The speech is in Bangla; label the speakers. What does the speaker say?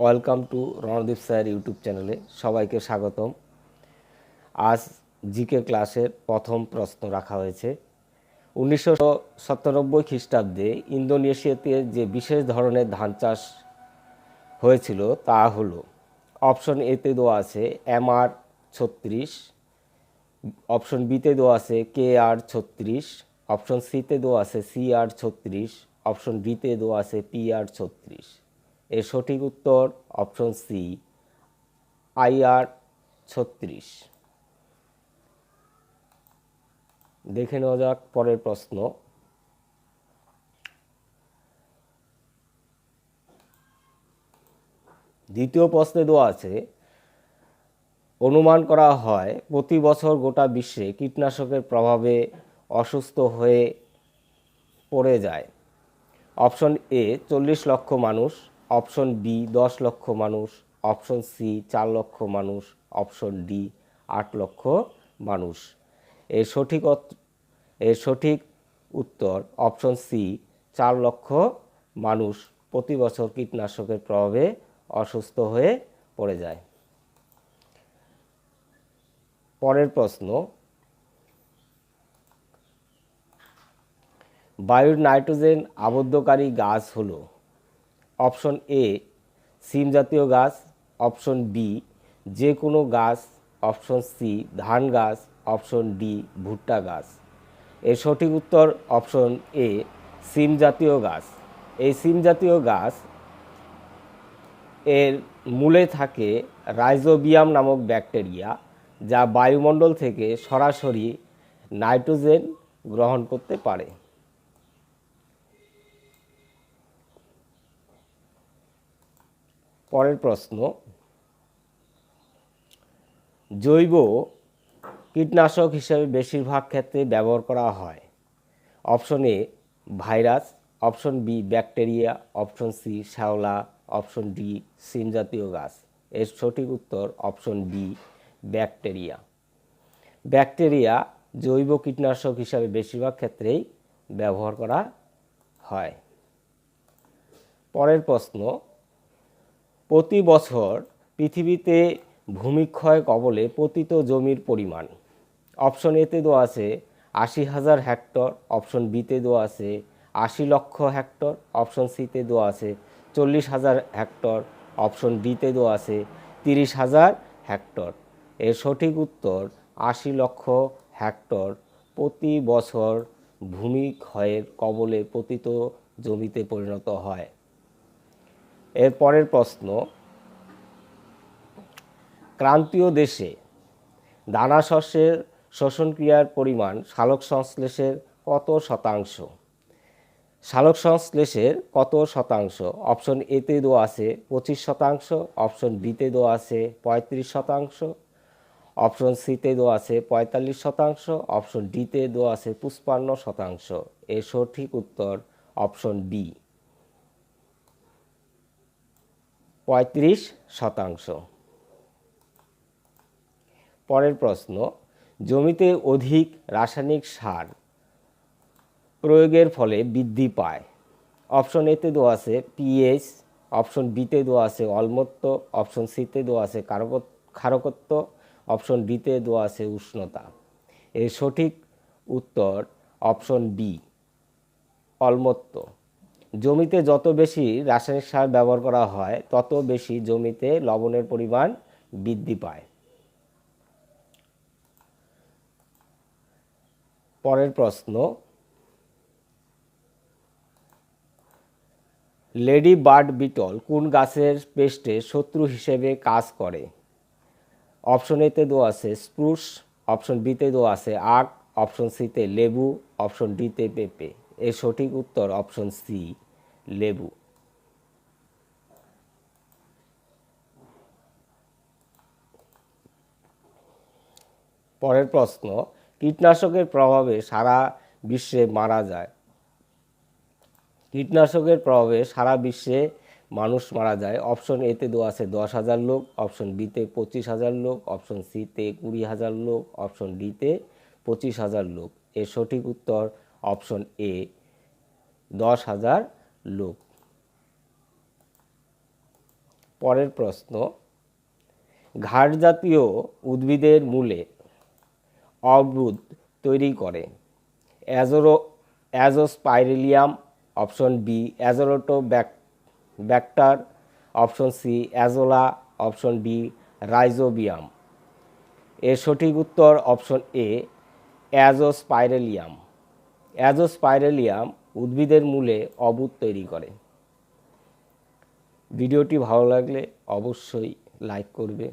Speaker 1: Welcome to Randeep sir YouTube চ্যানেলে সবাইকে স্বাগতম। আজ জিকে ক্লাসের প্রথম প্রশ্ন রাখা হয়েছে। 1997 খ্রিস্টাব্দে ইন্দোনেশিয়াতে যে বিশেষ ধরনের ধান চাষ হয়েছিল তা হলো, অপশন এতে দেওয়া আছে MR36, অপশন বিতে দেওয়া আছে KR36, অপশন সিতে দেওয়া আছে CR36, অপশন ডিতে দেওয়া আছে PR36। এর সঠিক উত্তর অপশন সি IR36। দেখে নেওয়া যাক পরের প্রশ্ন। দ্বিতীয় প্রশ্নে দেওয়া আছে, অনুমান করা হয় প্রতি বছর গোটা বিশ্বে কীটনাশকের প্রভাবে অসুস্থ হয়ে পড়ে যায়। অপশন এ 40 লক্ষ মানুষ, অপশন বি 10 লক্ষ মানুষ, অপশন সি 4 লক্ষ মানুষ, অপশন ডি 8 লক্ষ মানুষ। এর সঠিক উত্তর অপশন সি 4 লক্ষ মানুষ প্রতি বছর কীটনাশকের প্রভাবে অসুস্থ হয়ে পড়ে যায়। পরের প্রশ্ন, বায়ুর নাইট্রোজেন আবদ্ধকারী গাছ হলো, অপশন এ সিম জাতীয় গাছ, অপশন বি যে কোনো গাছ, অপশন সি ধান গাছ, অপশন ডি ভুট্টা গাছ। এর সঠিক উত্তর অপশন এ সিম জাতীয় গাছ। এই সিম জাতীয় গাছ এর মূলে থাকে রাইজোবিয়াম নামক ব্যাকটেরিয়া, যা বায়ুমণ্ডল থেকে সরাসরি নাইট্রোজেন গ্রহণ করতে পারে। পরের প্রশ্ন, জৈব কীটনাশক হিসেবে বেশিরভাগ ক্ষেত্রে ব্যবহার করা হয়। Option A virus, option B bacteria, option C শ্যাওলা, অপশন ডি সিম জাতীয় গাছ। এর সঠিক উত্তর অপশন বি ব্যাকটেরিয়া। ব্যাকটেরিয়া জৈব কীটনাশক হিসাবে বেশিরভাগ ক্ষেত্রেই ব্যবহার করা হয়। পরের প্রশ্ন, প্রতি বছর পৃথিবীতে ভূমিক্ষয় কবলে পতিত জমির পরিমাণ। অপশন এতে দেওয়া আছে 80,000 হেক্টর, অপশন বিতে দেওয়া আছে 80 লক্ষ হেক্টর, অপশন সিতে দেওয়া আছে 40,000 হেক্টর, অপশন ডিতে দেওয়া আছে 30,000 হেক্টর। এর সঠিক উত্তর 80 লক্ষ হেক্টর প্রতি বছর ভূমিক্ষয়ের কবলে পতিত জমিতে পরিণত হয়। এর পরের প্রশ্ন, ক্রান্তীয় দেশে দানা শস্যের শ্বসনক্রিয়ার পরিমাণ সালোক সংশ্লেষের কত শতাংশ? সালোক সংশ্লেষের কত শতাংশ? অপশন এতে দেওয়া আছে 25%, অপশন বিতে দেওয়া আছে 35%, অপশন সিতে দেওয়া আছে 45%, অপশন ডিতে দেওয়া আছে 55%। এর সঠিক উত্তর অপশন বি 35%। পরের প্রশ্ন, জমিতে অধিক রাসায়নিক সার প্রয়োগের ফলে বৃদ্ধি পায়। অপশন এতে দেওয়া আছে পিএইচ, অপশন বিতে দেওয়া আছে অম্লত্ব, অপশন সিতে দেওয়া আছে ক্ষারকত্ব, অপশন ডিতে দেওয়া আছে উষ্ণতা। এর সঠিক উত্তর অপশন বি অম্লত্ব। জমিতে যত বেশি রাসায়নিক সার ব্যবহার করা হয় তত বেশি জমিতে লবণের পরিমাণ বৃদ্ধি পায়। পরের প্রশ্ন, লেডি বার্ড বিটল কোন গাছের পেস্টে শত্রু হিসেবে কাজ করে? অপশন এতে দেওয়া আছে স্প্রুস, অপশন বিতে দেওয়া আছে আখ, অপশন সিতে লেবু, অপশন ডিতে পেঁপে। এর সঠিক উত্তর অপশন সি লেবু। পরের প্রশ্ন, কীটনাশকের প্রভাবে সারা বিশ্বে মারা যায়। কীটনাশকের প্রভাবে সারা বিশ্বে মানুষ মারা যায়। অপশন এতে দেওয়া আছে 10,000 লোক, অপশন বিতে 25,000 লোক, অপশন সিতে 20,000 লোক, অপশন ডিতে 25,000 লোক। এর সঠিক উত্তর অপশন এ 10,000 লোক। পরের প্রশ্ন, ঘাস জাতীয় উদ্ভিদের মূলে অর্বুদ তৈরি করে azospirillum, option B azotobacter, option C azolla, option D rhizobium. এর সঠিক উত্তর অপশন এ অ্যাজোস্পাইরেলিয়াম। অ্যাজোস্পাইরেলিয়াম উদ্ভিদের মূলে অর্বুদ তৈরি করে। ভিডিওটি ভালো লাগলে অবশ্যই লাইক করবে।